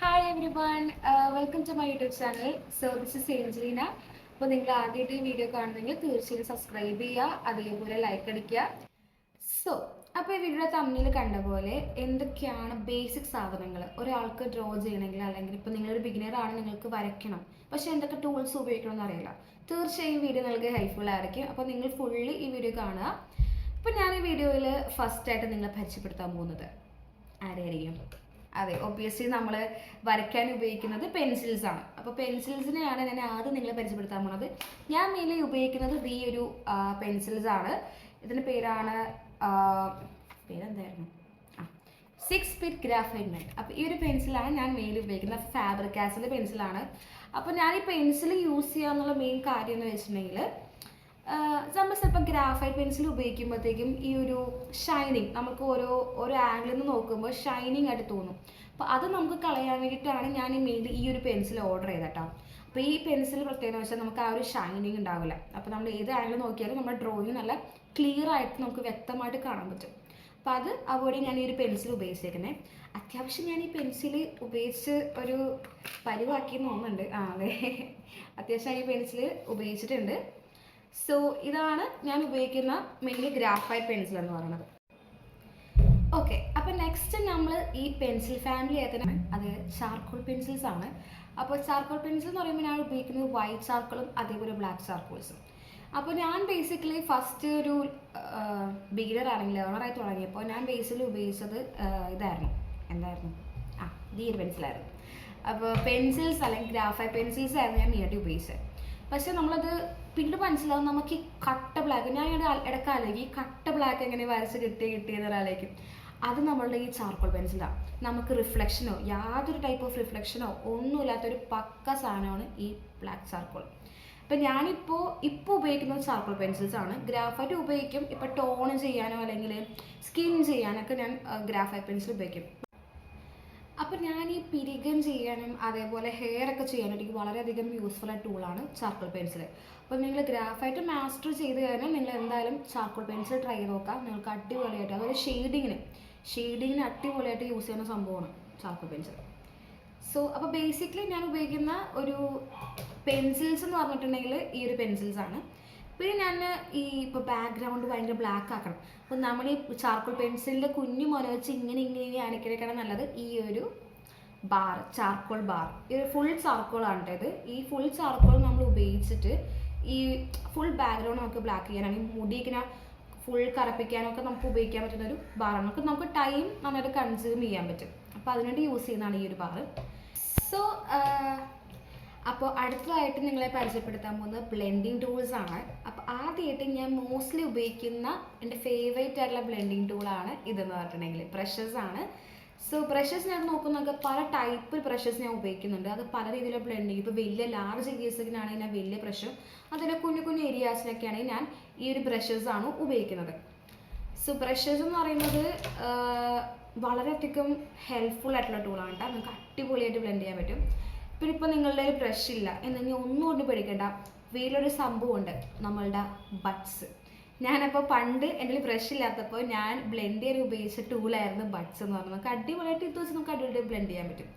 Hi everyone, welcome to my YouTube channel. So this is Angelina. അപ്പോൾ നിങ്ങൾ ആദ്യമായിട്ട് ഈ വീഡിയോ കാണുന്നെങ്കിൽ തീർച്ചയായും സബ്സ്ക്രൈബ് ചെയ്യുക, അതേപോലെ ലൈക്ക് അടിക്കുക. സോ അപ്പോൾ ഈ വീഡിയോ തമ്മിൽ കണ്ട പോലെ എന്തൊക്കെയാണ് ബേസിക് സാധനങ്ങൾ ഒരാൾക്ക് ഡ്രോ ചെയ്യണമെങ്കിൽ, അല്ലെങ്കിൽ ഇപ്പോൾ നിങ്ങളൊരു ബിഗിനർ ആണ്, നിങ്ങൾക്ക് വരയ്ക്കണം, പക്ഷേ എന്തൊക്കെ ടൂൾസ് ഉപയോഗിക്കണം എന്നറിയില്ല. തീർച്ചയായും വീഡിയോ നിങ്ങൾക്ക് ഹെൽപ്ഫുൾ ആയിരിക്കും. അപ്പോൾ നിങ്ങൾ ഫുള്ളി ഈ വീഡിയോ കാണുക. അപ്പോൾ ഞാൻ ഈ വീഡിയോയിൽ ഫസ്റ്റായിട്ട് നിങ്ങളെ പരിചയപ്പെടുത്താൻ പോകുന്നത് ആരെയായിരിക്കും? അതെ, ഒബ്വിയസ്ലി നമ്മൾ വരയ്ക്കാൻ ഉപയോഗിക്കുന്നത് പെൻസിൽസ് ആണ്. അപ്പോൾ പെൻസിൽസിനെയാണ് ഞാൻ ആദ്യം നിങ്ങളെ പരിചയപ്പെടുത്താൻ പോകുന്നത്. ഞാൻ മെയിൻലി ഉപയോഗിക്കുന്നത് ഈ ഒരു പെൻസിൽസ് ആണ്. ഇതിൻ്റെ പേരെന്തായിരുന്നു? ആ, 6 ബിറ്റ് ഗ്രാഫൈറ്റ് മെറ്റ്. അപ്പോൾ ഈ ഒരു പെൻസിലാണ് ഞാൻ മെയിൻലി ഉപയോഗിക്കുന്നത്. ഫാബർ കാസലിൻ്റെ പെൻസിലാണ്. അപ്പോൾ ഞാൻ ഈ പെൻസിൽ യൂസ് ചെയ്യാന്നുള്ള മെയിൻ കാര്യം എന്ന് വെച്ചിട്ടുണ്ടെങ്കിൽ, നമ്മൾ ചിലപ്പോൾ ഗ്രാഫൈറ്റ് പെൻസിൽ ഉപയോഗിക്കുമ്പോഴത്തേക്കും ഈ ഒരു ഷൈനിങ് നമുക്ക് ഓരോ ആംഗിളിൽ നിന്ന് നോക്കുമ്പോൾ ഷൈനിങ് ആയിട്ട് തോന്നും. അപ്പോൾ അത് നമുക്ക് കളയാൻ വേണ്ടിയിട്ടാണ് ഞാൻ മെയിൻലി ഈ ഒരു പെൻസിൽ ഓർഡർ ചെയ്തത് കേട്ടോ. അപ്പോൾ ഈ പെൻസിൽ പ്രത്യേകത വെച്ചാൽ നമുക്ക് ആ ഒരു ഷൈനിങ് ഉണ്ടാവില്ല. അപ്പോൾ നമ്മൾ ഏത് ആംഗിൾ നോക്കിയാലും നമ്മുടെ ഡ്രോയിങ് നല്ല ക്ലിയർ ആയിട്ട് നമുക്ക് വ്യക്തമായിട്ട് കാണാൻ പറ്റും. അപ്പോൾ അത് അവിടെ ഞാൻ ഈ ഒരു പെൻസിൽ ഉപയോഗിച്ചേക്കുന്നത്. അത്യാവശ്യം ഞാൻ ഈ പെൻസിൽ ഉപയോഗിച്ച് ഒരു പരിവാക്കി തോന്നുന്നുണ്ട്. അതെ, അത്യാവശ്യം ഈ പെൻസിൽ ഉപയോഗിച്ചിട്ടുണ്ട്. സോ ഇതാണ് ഞാൻ ഉപയോഗിക്കുന്ന മെയിൻലി ഗ്രാഫൈറ്റ് പെൻസിൽ എന്ന് പറയുന്നത്. ഓക്കെ, അപ്പോൾ നെക്സ്റ്റ് നമ്മൾ ഈ പെൻസിൽ ഫാമിലി ആയിട്ട് അത് ചാർക്കോൾ പെൻസിൽസ് ആണ്. അപ്പോൾ ചാർക്കോൾ പെൻസിൽ എന്ന് പറയുമ്പോൾ ഞാൻ ഉപയോഗിക്കുന്നത് വൈറ്റ് ചാർക്കോളും അതേപോലെ ബ്ലാക്ക് ചാർക്കോൾസും. അപ്പോൾ ഞാൻ ബേസിക്കലി ഫസ്റ്റ് ഒരു ബിഗിനർ ആണെങ്കിൽ ലേണറായി തുടങ്ങിയപ്പോൾ ഞാൻ ബേസിക്കലി ഉപയോഗിച്ചത് എന്തായിരുന്നു ഈ ഒരു പെൻസിലായിരുന്നു. അപ്പോൾ പെൻസിൽസ് അല്ലെങ്കിൽ ഗ്രാഫൈറ്റ് പെൻസിൽസ് ആയിരുന്നു ഞാൻ മെയിനായിട്ട് ഉപയോഗിച്ചത്. പക്ഷേ നമ്മളത് പിന്നീട് മനസ്സിലാവും, നമുക്ക് ഈ കട്ട ബ്ലാക്ക്, ഞാൻ ഇടക്കാലേക്ക് ഈ കട്ട ബ്ലാക്ക് എങ്ങനെ വരച്ച് കിട്ടിയെന്നൊരാളേക്കും, അത് നമ്മളുടെ ഈ ചാർക്കോൾ പെൻസിലാണ്. നമുക്ക് റിഫ്ലക്ഷനോ യാതൊരു ടൈപ്പ് ഓഫ് റിഫ്ലക്ഷനോ ഒന്നുമില്ലാത്തൊരു പക്ക സാധനമാണ് ഈ ബ്ലാക്ക് ചാർക്കോൾ. അപ്പം ഞാനിപ്പോൾ ഉപയോഗിക്കുന്നത് ചാർക്കോൾ പെൻസിൽസ് ആണ്. ഗ്രാഫൈറ്റ് ഉപയോഗിക്കും ഇപ്പോൾ ടോൺ ചെയ്യാനോ അല്ലെങ്കിൽ സ്കിൻ ചെയ്യാനൊക്കെ ഞാൻ ഗ്രാഫൈറ്റ് പെൻസിൽ ഉപയോഗിക്കും. അപ്പോൾ ഞാൻ ഈ പിരികം ചെയ്യാനും അതേപോലെ ഹെയർ ഒക്കെ ചെയ്യാനും എനിക്ക് വളരെയധികം യൂസ്ഫുൾ ആയ ടൂളാണ് ചാർക്കോൾ പെൻസിൽ. അപ്പോൾ നിങ്ങൾ ഗ്രാഫൈറ്റ് മാസ്റ്റർ ചെയ്ത് കഴിഞ്ഞാൽ നിങ്ങൾ എന്തായാലും ചാർക്കോൾ പെൻസിൽ ട്രൈ ചെയ്ത് നോക്കാം. നിങ്ങൾക്ക് അടിപൊളിയായിട്ട്, അതൊരു ഷെയ്ഡിങ്ങിന് അടിപൊളിയായിട്ട് യൂസ് ചെയ്യുന്ന സംഭവമാണ് ചാർക്കോൾ പെൻസിൽ. സോ അപ്പോൾ ബേസിക്കലി ഞാൻ ഉപയോഗിക്കുന്ന ഒരു പെൻസിൽസ് എന്ന് പറഞ്ഞിട്ടുണ്ടെങ്കിൽ ഈ ഒരു പെൻസിൽസാണ്. പിന്നെ ഞാൻ ഇപ്പോൾ ബാക്ക്ഗ്രൗണ്ട് ഭയങ്കര ബ്ലാക്ക് ആക്കണം. അപ്പോൾ നമ്മൾ ഈ ചാർക്കോൾ പെൻസിലിൻ്റെ കുഞ്ഞു മുന വെച്ച് ഇങ്ങനെ അണിക്കിടക്കണം നല്ലത് ഈ ഒരു ചാർക്കോൾ ബാർ. ഇത് ഫുൾ ചാർക്കോളാണ് കേട്ടോ. ഈ ഫുൾ ചാർക്കോൾ നമ്മൾ ഉപയോഗിച്ചിട്ട് ഈ ഫുൾ ബാക്ക്ഗ്രൗണ്ട് നമുക്ക് ബ്ലാക്ക് ചെയ്യാനാണെങ്കിൽ മുടിക്കിനെ ഫുൾ കറുപ്പിക്കാനൊക്കെ നമുക്ക് ഉപയോഗിക്കാൻ പറ്റുന്ന ഒരു ബാറാണ്. നമുക്ക് ടൈം നന്നായിട്ട് കൺസ്യൂം ചെയ്യാൻ പറ്റും. അപ്പോൾ അതിനുവേണ്ടി യൂസ് ചെയ്യുന്നതാണ് ഈ ഒരു ബാറ്. സോ അപ്പോൾ അടുത്തതായിട്ട് നിങ്ങളെ പരിചയപ്പെടുത്താൻ പോകുന്നത് ബ്ലെൻഡിങ് ടൂൾസ് ആണ്. അപ്പോൾ ആദ്യമായിട്ട് ഞാൻ മോസ്റ്റ്ലി ഉപയോഗിക്കുന്ന എൻ്റെ ഫേവറേറ്റ് ആയിട്ടുള്ള ബ്ലെൻഡിങ് ടൂളാണ് ഇതെന്ന് പറഞ്ഞിട്ടുണ്ടെങ്കിൽ ബ്രഷസ് ആണ്. സോ ബ്രഷസ് ഞാൻ നോക്കുന്നതൊക്കെ പല ടൈപ്പ് ബ്രഷസ് ഞാൻ ഉപയോഗിക്കുന്നുണ്ട്. അത് പല രീതിയിലുള്ള ബ്ലെൻഡിങ്, ഇപ്പോൾ വലിയ ലാർജ് ഏരിയസിനാണെങ്കിൽ ഞാൻ വലിയ ബ്രഷും, അതിൻ്റെ കുഞ്ഞു ഏരിയാസിനൊക്കെയാണെങ്കിൽ ഞാൻ ഈ ഒരു ബ്രഷസ് ആണ് ഉപയോഗിക്കുന്നത്. സോ ബ്രഷസ് എന്ന് പറയുന്നത് വളരെയധികം ഹെൽപ്ഫുൾ ആയിട്ടുള്ള ടൂളാണ് കേട്ടോ. നമുക്ക് അടിപൊളിയായിട്ട് ബ്ലെൻഡ് ചെയ്യാൻ പറ്റും. പിന്നെ ഇപ്പോൾ നിങ്ങളുടെ ഒരു ബ്രഷ് ഇല്ല എന്നെങ്കിൽ ഒന്നുകൊണ്ട് പേടിക്കേണ്ട, വീട്ടിലൊരു സംഭവമുണ്ട്, നമ്മളുടെ ബഡ്സ്. ഞാനപ്പോൾ പണ്ട് എൻ്റെ ബ്രഷ് ഇല്ലാത്തപ്പോൾ ഞാൻ ബ്ലെൻഡ് ചെയ്യാൻ ഉപയോഗിച്ച ടൂളായിരുന്നു ബഡ്സ് എന്ന് പറഞ്ഞത്. നമുക്ക് അടിപൊളിയായിട്ട് ഇത് വെച്ച് നമുക്ക് അടിപൊളിയായിട്ട് ബ്ലെൻഡ് ചെയ്യാൻ പറ്റും.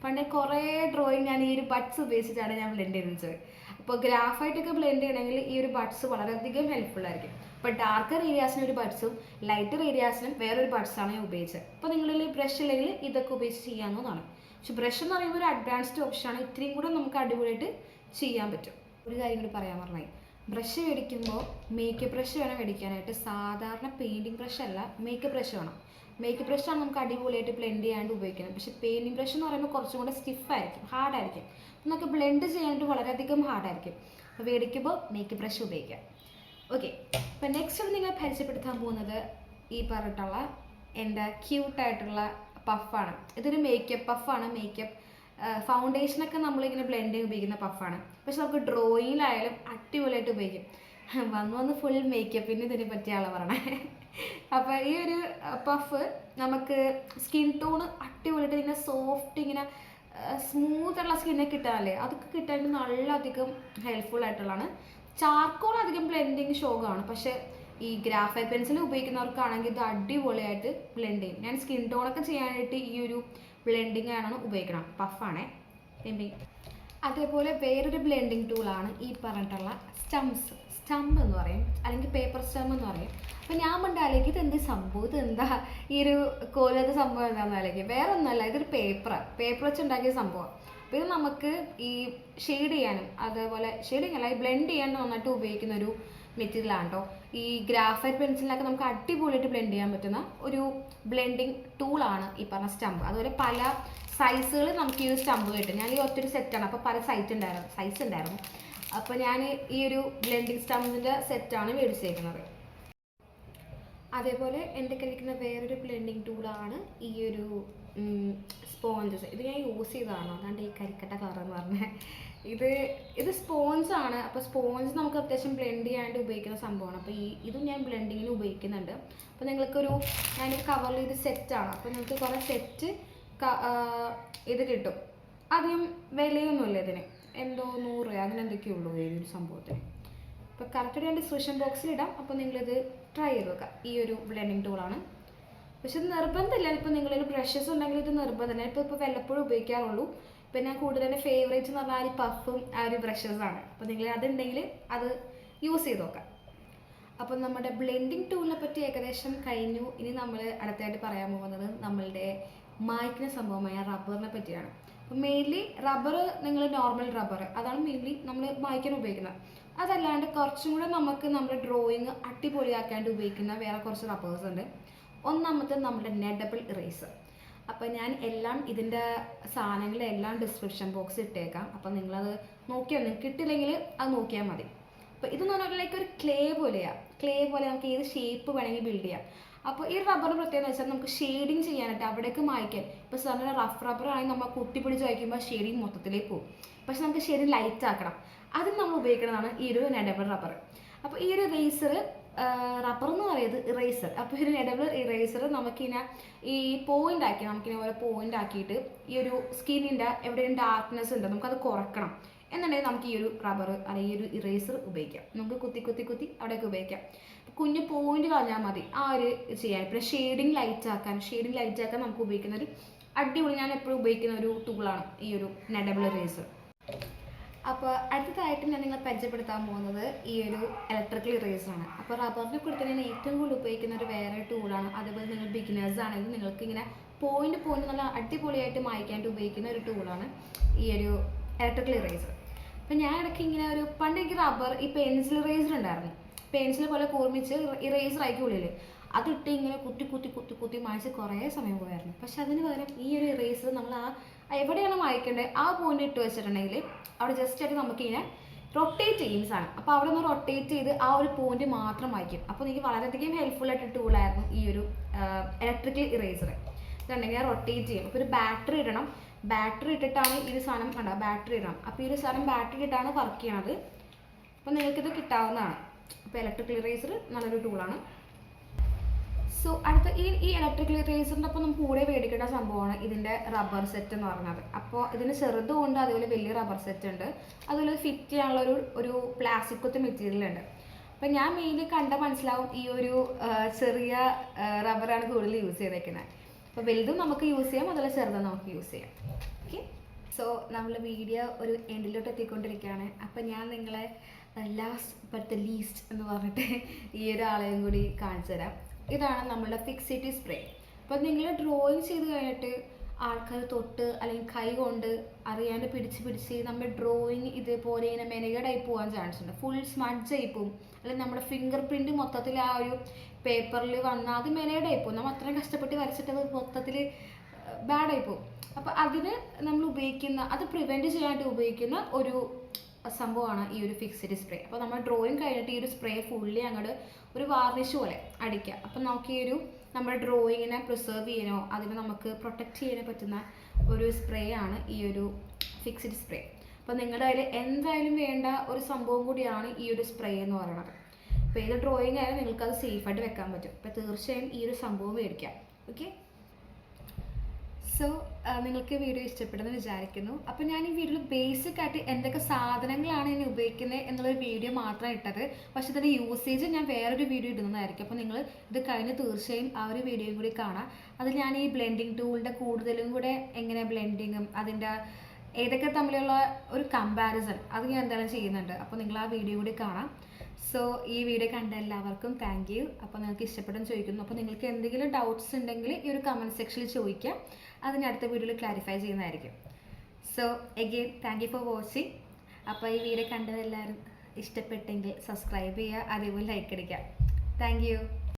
പണ്ട് കുറേ ഡ്രോയിങ് ഞാൻ ഈ ഒരു ബഡ്സ് ഉപയോഗിച്ചിട്ടാണ് ഞാൻ ബ്ലെൻഡ് ചെയ്ത് വെച്ചത്. അപ്പോൾ ഗ്രാഫൈറ്റൊക്കെ ബ്ലെൻഡ് ചെയ്യണമെങ്കിൽ ഈ ഒരു ബഡ്സ് വളരെയധികം ഹെൽപ്ഫുൾ ആയിരിക്കും. ഇപ്പോൾ ഡാർക്കർ ഏരിയാസിന് ഒരു ബഡ്സും ലൈറ്റർ ഏരിയാസിനും വേറൊരു ബഡ്സാണ് ഞാൻ ഉപയോഗിച്ചത്. അപ്പോൾ നിങ്ങളിൽ ബ്രഷ് ഇല്ലെങ്കിൽ ഇതൊക്കെ ഉപയോഗിച്ച് ചെയ്യാവുന്നതാണ്. പക്ഷെ ബ്രഷ് എന്ന് പറയുമ്പോൾ ഒരു അഡ്വാൻസ്ഡ് ഓപ്ഷനാണ്. ഇത്രയും കൂടെ നമുക്ക് അടിപൊളിയായിട്ട് ചെയ്യാൻ പറ്റും. ഒരു കാര്യം കൂടി പറയാൻ പറഞ്ഞാൽ, ബ്രഷ് മേടിക്കുമ്പോൾ മേക്കപ്പ് ബ്രഷ് വേണം മേടിക്കാനായിട്ട്. സാധാരണ പെയിൻറ്റിങ് ബ്രഷ് അല്ല, മേക്കപ്പ് ബ്രഷ് വേണം. മേക്കപ്പ് ബ്രഷാണ് നമുക്ക് അടിപൊളിയായിട്ട് ബ്ലെൻഡ് ചെയ്യാണ്ട് ഉപയോഗിക്കുന്നത്. പക്ഷേ പെയിൻറ്റിങ് ബ്രഷ് എന്ന് പറയുമ്പോൾ കുറച്ചും കൂടെ സ്റ്റിഫായിരിക്കും, ഹാർഡായിരിക്കും. നമുക്ക് ബ്ലെൻഡ് ചെയ്യാനായിട്ട് വളരെയധികം ഹാർഡായിരിക്കും. അപ്പോൾ മേടിക്കുമ്പോൾ മേക്കപ്പ് ബ്രഷ് ഉപയോഗിക്കാം. ഓക്കെ, അപ്പോൾ നെക്സ്റ്റ് നിങ്ങൾ പരിചയപ്പെടുത്താൻ പോകുന്നത് ഈ പറഞ്ഞിട്ടുള്ള എൻ്റെ ക്യൂട്ടായിട്ടുള്ള പഫാണ്. ഇതൊരു മേക്കപ്പ് പഫാണ്. മേക്കപ്പ് ഫൗണ്ടേഷനൊക്കെ നമ്മളിങ്ങനെ ബ്ലെൻഡ് ചെയ്ത് ഉപയോഗിക്കുന്ന പഫാണ്. പക്ഷെ നമുക്ക് ഡ്രോയിങ്ങിലായാലും അടിപൊളിയായിട്ട് ഉപയോഗിക്കും. വന്ന് ഫുൾ മേക്കപ്പിന് ഇതിനെ പറ്റിയാണ് പറയണേ. അപ്പോൾ ഈ ഒരു പഫ് നമുക്ക് സ്കിൻ ടോണ് അടിപൊളിയായിട്ട് ഇങ്ങനെ സോഫ്റ്റ്, ഇങ്ങനെ സ്മൂത്തുള്ള സ്കിന്നൊക്കെ കിട്ടാനല്ലേ, അതൊക്കെ കിട്ടാൻ നല്ലധികം ഹെൽപ്ഫുൾ ആയിട്ടുള്ളതാണ്. ചാർക്കോൾ അധികം ബ്ലെൻഡിങ് ഷോക്കാണ്, പക്ഷേ ഈ ഗ്രാഫൈറ്റ് പെൻസിൽ ഉപയോഗിക്കുന്നവർക്കാണെങ്കിൽ ഇത് അടിപൊളിയായിട്ട് ബ്ലെൻഡ് ചെയ്യും. ഞാൻ സ്കിൻ ടോണൊക്കെ ചെയ്യാനായിട്ട് ഈ ഒരു ബ്ലെൻഡിങ് ആണ് ഉപയോഗിക്കണം. പഫാണേ. അതേപോലെ വേറൊരു ബ്ലെൻഡിങ് ടൂളാണ് ഈ പറഞ്ഞിട്ടുള്ള സ്റ്റമ്പ് എന്ന് പറയും, അല്ലെങ്കിൽ പേപ്പർ സ്റ്റമ്പ് എന്ന് പറയും. അപ്പോൾ ഞാൻ പണ്ടാലേക്ക് ഇത് സംഭവം, ഇത് എന്താ ഈ ഒരു കോലത്തെ സംഭവം എന്താണെന്ന് ആലോചിക്കും. വേറെ ഒന്നുമല്ല, ഇതൊരു പേപ്പർ വെച്ച് ഉണ്ടാക്കിയ സംഭവം. അപ്പോൾ ഇത് നമുക്ക് ഈ ഷെയ്ഡ് ചെയ്യാനും അതേപോലെ ഷെയ്ഡിങ് അല്ല, ഈ ബ്ലെൻഡ് ചെയ്യാൻ നന്നായിട്ട് ഉപയോഗിക്കുന്ന ഒരു മെറ്റീരിയലാണ് കേട്ടോ. ഈ ഗ്രാഫൈറ്റ് പെൻസിലൊക്കെ നമുക്ക് അടിപൊളിയായിട്ട് ബ്ലെൻഡ് ചെയ്യാൻ പറ്റുന്ന ഒരു ബ്ലെൻഡിങ് ടൂളാണ് ഈ പറഞ്ഞ സ്റ്റമ്പ്. അതുപോലെ പല സൈസുകൾ നമുക്ക് ഈ ഒരു സ്റ്റമ്പ് കിട്ടും. ഞാൻ ഈ ഒറ്റൊരു സെറ്റാണ്, അപ്പോൾ പല സൈസ് ഉണ്ടായിരുന്നു. അപ്പോൾ ഞാൻ ഈ ഒരു ബ്ലെൻഡിങ് സ്റ്റമ്പിൻ്റെ സെറ്റാണ് മേടിച്ചേക്കുന്നത്. അതേപോലെ എൻ്റെ കയ്യിലിരിക്കുന്ന വേറൊരു ബ്ലെൻഡിങ് ടൂളാണ് ഈ ഒരു സ്പോഞ്ചസ്. ഇത് ഞാൻ യൂസ് ചെയ്തതാണ്, അതാണ്ട് ഈ കരിക്കട്ട കളർ എന്ന് പറഞ്ഞത്. ഇത് സ്പോഞ്ചാണ്. അപ്പോൾ സ്പോഞ്ച് നമുക്ക് അത്യാവശ്യം ബ്ലെൻഡ് ചെയ്യാണ്ട് ഉപയോഗിക്കുന്ന സംഭവമാണ്. അപ്പോൾ ഇതും ഞാൻ ബ്ലെൻഡിങ്ങിന് ഉപയോഗിക്കുന്നുണ്ട്. അപ്പോൾ ഞാനൊരു കവറിൽ ഇത് സെറ്റാണ്. അപ്പോൾ നിങ്ങൾക്ക് കുറേ സെറ്റ് ഇത് കിട്ടും. അധികം വിലയൊന്നുമില്ല ഇതിന്, എന്തോ 100 അങ്ങനെ എന്തൊക്കെയുള്ളൂ ഈ ഒരു സംഭവത്തിന്. അപ്പോൾ കറക്റ്റ് ഞാൻ ഡിസ്ക്രിപ്ഷൻ ബോക്സിലിടാം. അപ്പോൾ നിങ്ങളിത് ട്രൈ ചെയ്ത് നോക്കുക. ഈ ഒരു ബ്ലെൻഡിങ് ടൂളാണ്. പക്ഷെ ഇത് നിർബന്ധമില്ല. ഇപ്പോൾ നിങ്ങളിൽ ബ്രഷസ് ഉണ്ടെങ്കിൽ ഇത് നിർബന്ധമില്ല. ഇപ്പോൾ വല്ലപ്പോഴും ഉപയോഗിക്കാറുള്ളൂ. പിന്നെ ഞാൻ കൂടുതൽ തന്നെ ഫേവറേറ്റ് എന്ന് പറഞ്ഞാൽ ഈ പഫും ആ ഒരു ബ്രഷസാണ്. അപ്പോൾ നിങ്ങൾ അതുണ്ടെങ്കിൽ അത് യൂസ് ചെയ്ത് നോക്കാം. അപ്പം നമ്മുടെ ബ്ലെൻഡിങ് ടൂളിനെ പറ്റി ഏകദേശം കഴിഞ്ഞു. ഇനി നമ്മൾ അടുത്തായിട്ട് പറയാൻ പോകുന്നത് നമ്മളുടെ മായ്ക്കുന്ന സംഭവമായ റബ്ബറിനെ പറ്റിയാണ്. അപ്പം മെയിൻലി റബ്ബർ, നിങ്ങൾ നോർമൽ റബ്ബർ അതാണ് മെയിൻലി നമ്മൾ മായ്ക്കാൻ ഉപയോഗിക്കുന്നത്. അതല്ലാണ്ട് കുറച്ചും കൂടെ നമുക്ക് നമ്മുടെ ഡ്രോയിങ് അടിപൊളിയാക്കാണ്ട് ഉപയോഗിക്കുന്ന വേറെ കുറച്ച് റബ്ബേഴ്സ് ഉണ്ട്. ഒന്നാമത്തെ നമ്മുടെ നെഡബിൾ ഇറേസർ. അപ്പോൾ ഞാൻ ഇതിൻ്റെ സാധനങ്ങളെല്ലാം ഡിസ്ക്രിപ്ഷൻ ബോക്സ് ഇട്ടേക്കാം. അപ്പോൾ നിങ്ങളത് നോക്കിയാൽ നിങ്ങൾക്ക് കിട്ടില്ലെങ്കിൽ അത് നോക്കിയാൽ മതി. അപ്പോൾ ഇതെന്ന് പറഞ്ഞാൽ ലൈക്ക് ഒരു ക്ലേ പോലെ നമുക്ക് ഏത് ഷേപ്പ് വേണമെങ്കിൽ ബിൽഡ് ചെയ്യാം. അപ്പോൾ ഈ റബ്ബറിന് പ്രത്യേകത വെച്ചാൽ നമുക്ക് ഷെയ്ഡിങ് ചെയ്യാനായിട്ട് അവിടേക്ക് മായ്ക്കാൻ. ഇപ്പോൾ സാറിന് റഫ് റബ്ബർ ആണെങ്കിൽ നമ്മൾ കുത്തിപ്പിടിച്ച് വയ്ക്കുമ്പോൾ ഷെയ്ഡിങ് മൊത്തത്തിലേക്ക് പോകും. പക്ഷെ നമുക്ക് ഷെയ്ഡിങ് ലൈറ്റ് ആക്കണം. അതിന് നമ്മൾ ഉപയോഗിക്കുന്നതാണ് ഈ ഒരു നെഡബിൾ റബ്ബർ. അപ്പോൾ ഈ ഒരു ഇറേസർ, റബ്ബർ എന്ന് പറയുന്നത് ഇറേസർ. അപ്പോൾ ഒരു നെഡബിൾ ഇറേസർ നമുക്കിങ്ങനെ ഈ നമുക്കിങ്ങനെ ഓരോ പോയിന്റ് ആക്കിയിട്ട് ഈ ഒരു സ്കിന്നിൻ്റെ എവിടെയും ഡാർക്ക്നെസ് ഉണ്ട് നമുക്കത് കുറക്കണം എന്നുണ്ടെങ്കിൽ നമുക്ക് ഈ ഒരു റബ്ബർ അല്ലെങ്കിൽ ഈ ഒരു ഇറേസർ ഉപയോഗിക്കാം. നമുക്ക് കുത്തി അവിടെയൊക്കെ ഉപയോഗിക്കാം. കുഞ്ഞു പോയിന്റ് കളഞ്ഞാൽ മതി ആ ഒരു ചെയ്യാൻ. പിന്നെ ഷെയ്ഡിങ് ലൈറ്റ് ആക്കാൻ നമുക്ക് ഉപയോഗിക്കുന്ന ഒരു അടിപൊളി, ഞാൻ എപ്പോഴും ഉപയോഗിക്കുന്ന ഒരു ടൂളാണ് ഈ ഒരു നെഡബിൾ ഇറേസർ. അപ്പോൾ അടുത്തതായിട്ട് ഞാൻ നിങ്ങളെ പരിചയപ്പെടുത്താൻ പോകുന്നത് ഈ ഒരു ഇലക്ട്രിക്കൽ ഇറേസറാണ്. അപ്പോൾ റബ്ബറിനെ കൊടുത്ത് ഞാൻ ഏറ്റവും കൂടുതൽ ഉപയോഗിക്കുന്ന ഒരു വേറെ ടൂളാണ്. അതേപോലെ നിങ്ങൾ ബിഗിനേഴ്സ് ആണെങ്കിൽ നിങ്ങൾക്ക് ഇങ്ങനെ പോയിന്റ് നല്ല അടിപൊളിയായിട്ട് മായ്ക്കാനായിട്ട് ഉപയോഗിക്കുന്ന ഒരു ടൂളാണ് ഈ ഒരു ഇലക്ട്രിക്കൽ ഇറേസർ. അപ്പം ഞാൻ ഇടയ്ക്ക് ഇങ്ങനെ പണ്ട് എനിക്ക് റബ്ബർ ഈ പെൻസിൽ ഇറേസർ ഉണ്ടായിരുന്നു. പെൻസിൽ പോലെ കൂർമിച്ച് ഇറേസർ ആയിരിക്കും ഉള്ളിൽ, അതിട്ട് ഇങ്ങനെ കുത്തി മായ്ച്ച് കുറേ സമയം പോയായിരുന്നു. പക്ഷെ അതിന് പകരം ഈ ഒരു ഇറേസർ നമ്മൾ എവിടെയാണ് മായ്ക്കേണ്ടത് ആ പോയിന്റ് ഇട്ട് വെച്ചിട്ടുണ്ടെങ്കിൽ അവിടെ ജസ്റ്റ് ആയിട്ട് നമുക്കിങ്ങനെ റൊട്ടേറ്റ് ചെയ്യും സാധനം. അപ്പോൾ അവിടെ ഒന്ന് റൊട്ടേറ്റ് ചെയ്ത് ആ ഒരു പോയിന്റ് മാത്രം മായ്ക്കും. അപ്പോൾ എനിക്ക് വളരെയധികം ഹെൽപ്ഫുൾ ആയിട്ട് ടൂളായിരുന്നു ഈ ഒരു ഇലക്ട്രിക്കൽ ഇറേസർ. ഇതുണ്ടെങ്കിൽ റൊട്ടേറ്റ് ചെയ്യും. അപ്പോൾ ഒരു ബാറ്ററി ഇടണം. ബാറ്ററി ഇട്ടിട്ടാണ് ഈ സാധനം ബാറ്ററി ഇടണം. അപ്പോൾ ഈ ഒരു സാധനം ബാറ്ററി ഇട്ടിട്ടാണ് വർക്ക് ചെയ്യണത്. അപ്പോൾ നിങ്ങൾക്കിത് കിട്ടാവുന്നതാണ്. അപ്പോൾ ഇലക്ട്രിക്കൽ ഇറേസർ നല്ലൊരു ടൂളാണ്. സോ അടുത്ത ഈ ഇലക്ട്രിക്കൽ ഇറേസറിൻ്റെ ഒപ്പം നമുക്ക് കൂടെ മേടിക്കേണ്ട സംഭവമാണ് ഇതിൻ്റെ റബ്ബർ സെറ്റ് എന്ന് പറയുന്നത്. അപ്പോൾ ഇതിന് ചെറുതും ഉണ്ട്, അതുപോലെ വലിയ റബ്ബർ സെറ്റ് ഉണ്ട്. അതുപോലെ ഫിറ്റ് ചെയ്യാനുള്ള ഒരു പ്ലാസ്റ്റിക് കൊത്ത് മെറ്റീരിയൽ ഉണ്ട്. അപ്പം ഞാൻ മെയിൻലി മനസ്സിലാവും ഈ ഒരു ചെറിയ റബ്ബറാണ് കൂടുതൽ യൂസ് ചെയ്തേക്കുന്നത്. അപ്പോൾ വലുതും നമുക്ക് യൂസ് ചെയ്യാം, അതുപോലെ ചെറുതും നമുക്ക് യൂസ് ചെയ്യാം. ഓക്കെ, സോ നമ്മൾ വീഡിയോ ഒരു എൻഡിലോട്ട് എത്തിക്കൊണ്ടിരിക്കുകയാണ്. അപ്പം ഞാൻ നിങ്ങളെ ലാസ്റ്റ് ബട്ട് ദ ലീസ്റ്റ് എന്ന് പറഞ്ഞിട്ട് ഈ ഒരാളെയും കൂടി കാണിച്ചു തരാം. ഇതാണ് നമ്മളുടെ ഫിക്സിറ്റി സ്പ്രേ. അപ്പോൾ നിങ്ങൾ ഡ്രോയിങ് ചെയ്ത് കഴിഞ്ഞിട്ട് ആൾക്കാർ തൊട്ട് അല്ലെങ്കിൽ കൈ കൊണ്ട് അറിയാണ്ട് പിടിച്ച് നമ്മുടെ ഡ്രോയിങ് ഇതേപോലെ ഇങ്ങനെ മെനകേടായി പോകാൻ ചാൻസ് ഉണ്ട്. ഫുൾ സ്മഡ്ജായി പോവും, അല്ലെങ്കിൽ നമ്മുടെ ഫിംഗർ പ്രിൻറ്റ് മൊത്തത്തിൽ ആ ഒരു പേപ്പറിൽ വന്നാൽ അത് മെനകേടായി പോകും. നമ്മൾ അത്രയും കഷ്ടപ്പെട്ട് വരച്ചിട്ടത് മൊത്തത്തിൽ ബാഡായി പോകും. അപ്പോൾ അതിന് നമ്മൾ അത് പ്രിവെൻറ്റ് ചെയ്യാനായിട്ട് ഉപയോഗിക്കുന്ന ഒരു സംഭവമാണ് ഈ ഒരു ഫിക്സിറ്റി സ്പ്രേ. അപ്പോൾ നമ്മൾ ഡ്രോയിങ് കഴിഞ്ഞിട്ട് ഈ ഒരു സ്പ്രേ ഫുള്ളി അങ്ങോട്ട് ഒരു വാർണിഷ് പോലെ അടിക്കുക. അപ്പം നമുക്ക് ഈ നമ്മുടെ ഡ്രോയിങ്ങിനെ പ്രിസർവ് ചെയ്യാനോ അതിനെ നമുക്ക് പ്രൊട്ടക്റ്റ് ചെയ്യാനോ പറ്റുന്ന ഒരു സ്പ്രേ ആണ് ഈ ഒരു ഫിക്സിറ്റി സ്പ്രേ. അപ്പോൾ നിങ്ങളുടെ കയ്യിൽ എന്തായാലും വേണ്ട ഒരു സംഭവം കൂടിയാണ് ഈ ഒരു സ്പ്രേ എന്ന് പറയുന്നത്. അപ്പോൾ ഏത് ഡ്രോയിങ് ആയാലും നിങ്ങൾക്കത് സേഫായിട്ട് വെക്കാൻ പറ്റും. അപ്പോൾ തീർച്ചയായും ഈ ഒരു സംഭവം മേടിക്കാം. ഓക്കെ, സോ സോ നിങ്ങൾക്ക് വീഡിയോ ഇഷ്ടപ്പെടുമെന്ന് വിചാരിക്കുന്നു. അപ്പോൾ ഞാൻ ഈ വീഡിയോയിൽ ബേസിക് ആയിട്ട് എന്തൊക്കെ സാധനങ്ങളാണ് ഇനി ഉപയോഗിക്കുന്നത് എന്നുള്ളൊരു വീഡിയോ മാത്രം ഇട്ടത്. പക്ഷേ ഇതിൻ്റെ യൂസേജ് ഞാൻ വേറൊരു വീഡിയോ ഇടുന്നതായിരിക്കും. അപ്പോൾ നിങ്ങൾ ഇത് കഴിഞ്ഞ് തീർച്ചയായും ആ ഒരു വീഡിയോയും കൂടി കാണാം. അതിൽ ഞാൻ ഈ ബ്ലെൻഡിങ് ടൂളിൻ്റെ കൂടുതലും കൂടെ എങ്ങനെ ബ്ലെൻഡിങ്ങും അതിൻ്റെ ഏതൊക്കെ തമ്മിലുള്ള ഒരു കമ്പാരിസൺ അത് ഞാൻ എന്തായാലും ചെയ്യുന്നുണ്ട്. അപ്പോൾ നിങ്ങൾ ആ വീഡിയോ കൂടി കാണാം. സോ ഈ വീഡിയോ കണ്ട എല്ലാവർക്കും താങ്ക് യു. അപ്പോൾ നിങ്ങൾക്ക് ഇഷ്ടപ്പെടും ചോദിക്കുന്നു. അപ്പോൾ നിങ്ങൾക്ക് എന്തെങ്കിലും ഡൗട്ട്സ് ഉണ്ടെങ്കിൽ ഈ ഒരു കമൻറ്റ് സെക്ഷനിൽ ചോദിക്കാം. അതിന് അടുത്ത വീഡിയോയിൽ ക്ലാരിഫൈ ചെയ്യുന്നതായിരിക്കും. So again thank you for watching. അപ്പോൾ ഈ വീഡിയോ കണ്ടതെല്ലാവരും ഇഷ്ടപ്പെട്ടെങ്കിൽ സബ്സ്ക്രൈബ് ചെയ്യുക, അതേപോലെ ലൈക്ക് അടിക്കുക. Thank you.